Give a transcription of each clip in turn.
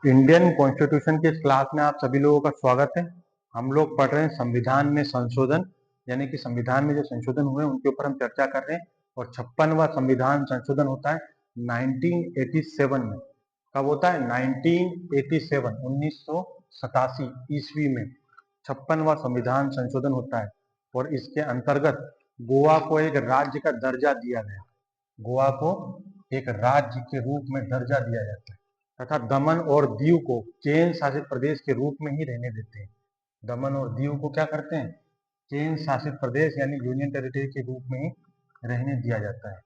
Indian constitution के इस class में आप सभी लोगों का स्वागत है। हम लोग पढ़ रहे हैं संविधान में संशोधन, यानी कि संविधान में जो संशोधन हुए उनके ऊपर हम चर्चा कर रहे हैं। और 56वां संविधान संशोधन होता है 1987 में। कब होता है? 1987, 1987 ईस्वी में 56वां संविधान संशोधन होता है। और इसके अंतर्गत गोवा को एक राज्य का दर्जा दिया गया। गोवा को एक राज्य के रूप में दर्जा दिया जाता है तथा दमन और दीव को केंद्र शासित प्रदेश के रूप में ही रहने देते हैं। दमन और दीव को क्या करते हैं? केंद्र शासित प्रदेश यानी यूनियन टेरिटरी के रूप में ही रहने दिया जाता है।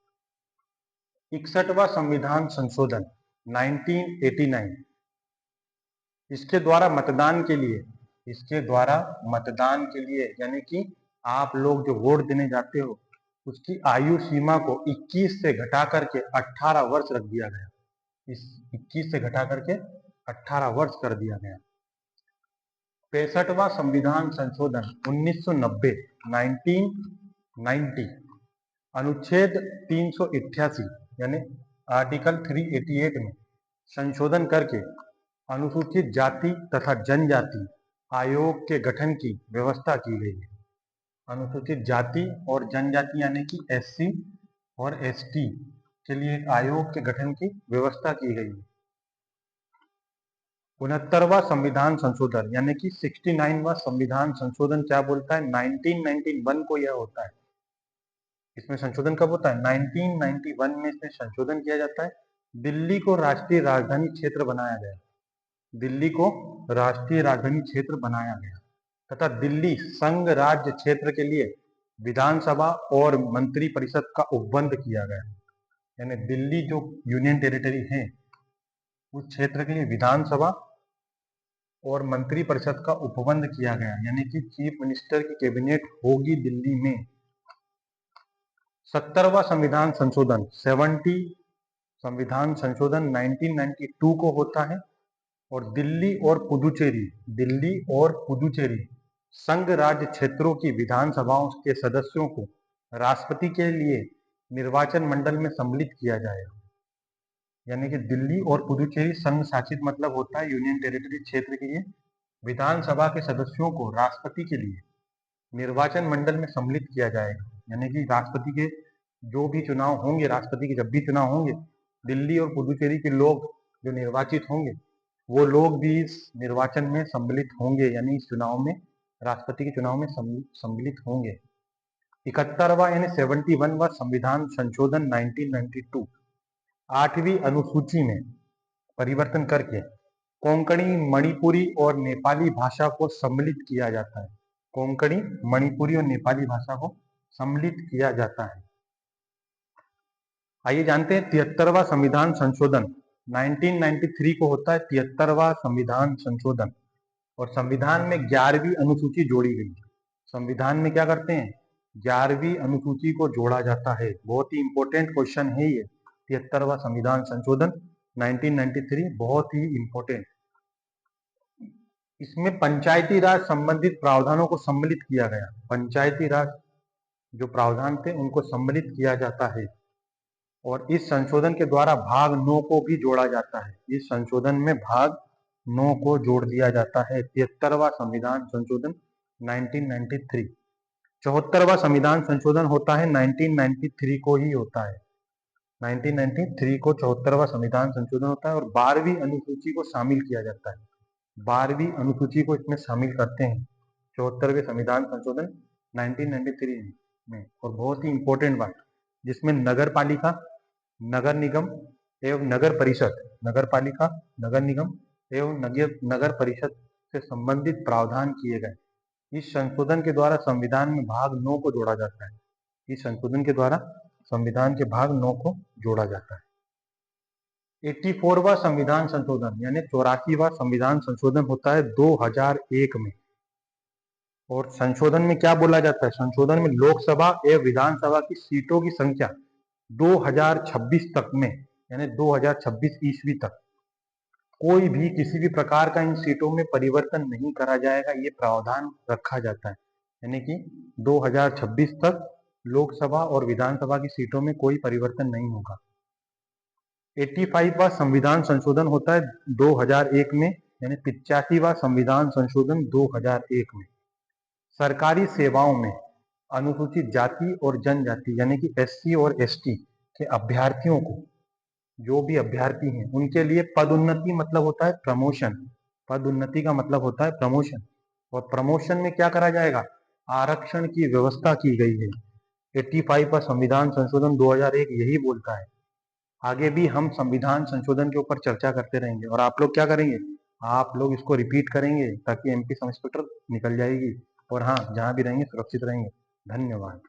61वां संविधान संशोधन 1989, इसके द्वारा मतदान के लिए यानी कि आप लोग जो वोट देने जाते हो उसकी आयु सीमा को 21 से घटा करके 18 वर्ष रख दिया गया। इस 21 से घटा करके 18 वर्ष कर दिया गया। 65वां संविधान संशोधन 1990, 1990, अनुच्छेद 388 यानी आर्टिकल 388 में संशोधन करके अनुसूचित जाति तथा जनजाति आयोग के गठन की व्यवस्था की गई है। अनुसूचित जाति और जनजाति यानी कि एससी और एसटी के लिए एक आयोग के गठन की व्यवस्था की गई है। 69वां संविधान संशोधन यानी कि 69वां संविधान संशोधन क्या बोलता है? 1991 को यह होता है। इसमें संशोधन कब होता है? 1991 में इसमें संशोधन किया जाता है। दिल्ली को राष्ट्रीय राजधानी क्षेत्र बनाया गया। दिल्ली को राष्ट्रीय राजधानी क्षेत्र बनाया गया तथा दिल्ली संघ राज्य क्षेत्र के लिए विधानसभा और मंत्री परिषद का उपबंध किया गया। यानी दिल्ली जो यूनियन टेरिटरी है उस क्षेत्र के लिए विधानसभा और मंत्री परिषद का उपबंध किया गया, यानी कि चीफ मिनिस्टर की कैबिनेट होगी दिल्ली में। 70वां संविधान संशोधन 70 संविधान संशोधन 1992 को होता है। और दिल्ली और पुदुचेरी संघ राज्य क्षेत्रों की विधानसभाओं के सदस्यों को राष्ट्रपति के लिए निर्वाचन मंडल में सम्मिलित किया जाएगा। यानी कि दिल्ली और पुदुचेरी संघ शासित मतलब होता है यूनियन टेरिटरी क्षेत्र के लिए विधानसभा के सदस्यों को राष्ट्रपति के लिए निर्वाचन मंडल में सम्मिलित किया जाएगा। यानी कि राष्ट्रपति के जो भी चुनाव होंगे, राष्ट्रपति के जब भी चुनाव होंगे, दिल्ली और पुदुचेरी के लोग जो निर्वाचित होंगे वो लोग भी इस निर्वाचन में सम्मिलित होंगे, यानी इस चुनाव में, राष्ट्रपति के चुनाव में सम्मिलित होंगे। 71वां यानी 71वां संविधान संशोधन 1992 8वीं अनुसूची में परिवर्तन करके कोंकणी, मणिपुरी और नेपाली भाषा को सम्मिलित किया जाता है। कोंकणी, मणिपुरी और नेपाली भाषा को सम्मिलित किया जाता है। आइए जानते हैं 73वां संविधान संशोधन 1993 को होता है। 73वां संविधान संशोधन और संविधान में 11वीं अनुसूची जोड़ी गई। संविधान में क्या करते हैं? 11वीं अनुसूची को जोड़ा जाता है। बहुत ही इंपॉर्टेंट क्वेश्चन है ये। 73वां संविधान संशोधन 1993 बहुत ही इंपॉर्टेंट। इसमें पंचायती राज संबंधित प्रावधानों को सम्मिलित किया गया। पंचायती राज जो प्रावधान थे उनको सम्मिलित किया जाता है। और इस संशोधन के द्वारा भाग 9 को भी जोड़ा जाता है। इस संशोधन में भाग 9 को जोड़ दिया जाता है। 73वां संविधान संशोधन 1993। 74वां संविधान संशोधन होता है 1993 को ही होता है। 1993 को 74वां संविधान संशोधन होता है और 12वीं अनुसूची को शामिल किया जाता है। 12वीं अनुसूची को इसमें शामिल करते हैं 74वें संविधान संशोधन 1993 में। और बहुत ही इंपॉर्टेंट बात, जिसमें नगर पालिका, नगर निगम एवं नगर परिषद, नगर पालिका, नगर निगम एवं नगर परिषद से संबंधित प्रावधान किए गए। इस संशोधन के द्वारा संविधान में भाग 9 को जोड़ा जाता है। इस संशोधन के द्वारा संविधान के भाग 9 को जोड़ा जाता है। 84वां संविधान संशोधन यानी 84वां संविधान संशोधन होता है 2001 में। और संशोधन में क्या बोला जाता है? संशोधन में लोकसभा एवं विधानसभा की सीटों की संख्या 2026 तक में, यानी 2026 ईस्वी तक कोई भी किसी भी प्रकार का इन सीटों में परिवर्तन नहीं करा जाएगा, ये प्रावधान रखा जाता है। यानी कि 2026 तक लोकसभा और विधानसभा की सीटों में कोई परिवर्तन नहीं होगा। 85वां संविधान संशोधन होता है 2001 में, यानी 85वां संविधान संशोधन 2001 में सरकारी सेवाओं में अनुसूचित जाति और जनजाति यानी कि एससी और एसटी के अभ्यर्थियों को, जो भी अभ्यर्थी हैं उनके लिए पदोन्नति मतलब होता है प्रमोशन। पदोन्नति का मतलब होता है प्रमोशन, और प्रमोशन में क्या करा जाएगा, आरक्षण की व्यवस्था की गई है। 85 का संविधान संशोधन 2001 यही बोलता है। आगे भी हम संविधान संशोधन के ऊपर चर्चा करते रहेंगे, और आप लोग क्या करेंगे, आप लोग इसको रिपीट करेंगे ताकि एमपी सब इंस्पेक्टर निकल जाएगी। और हाँ, जहां भी रहेंगे सुरक्षित रहेंगे। धन्यवाद।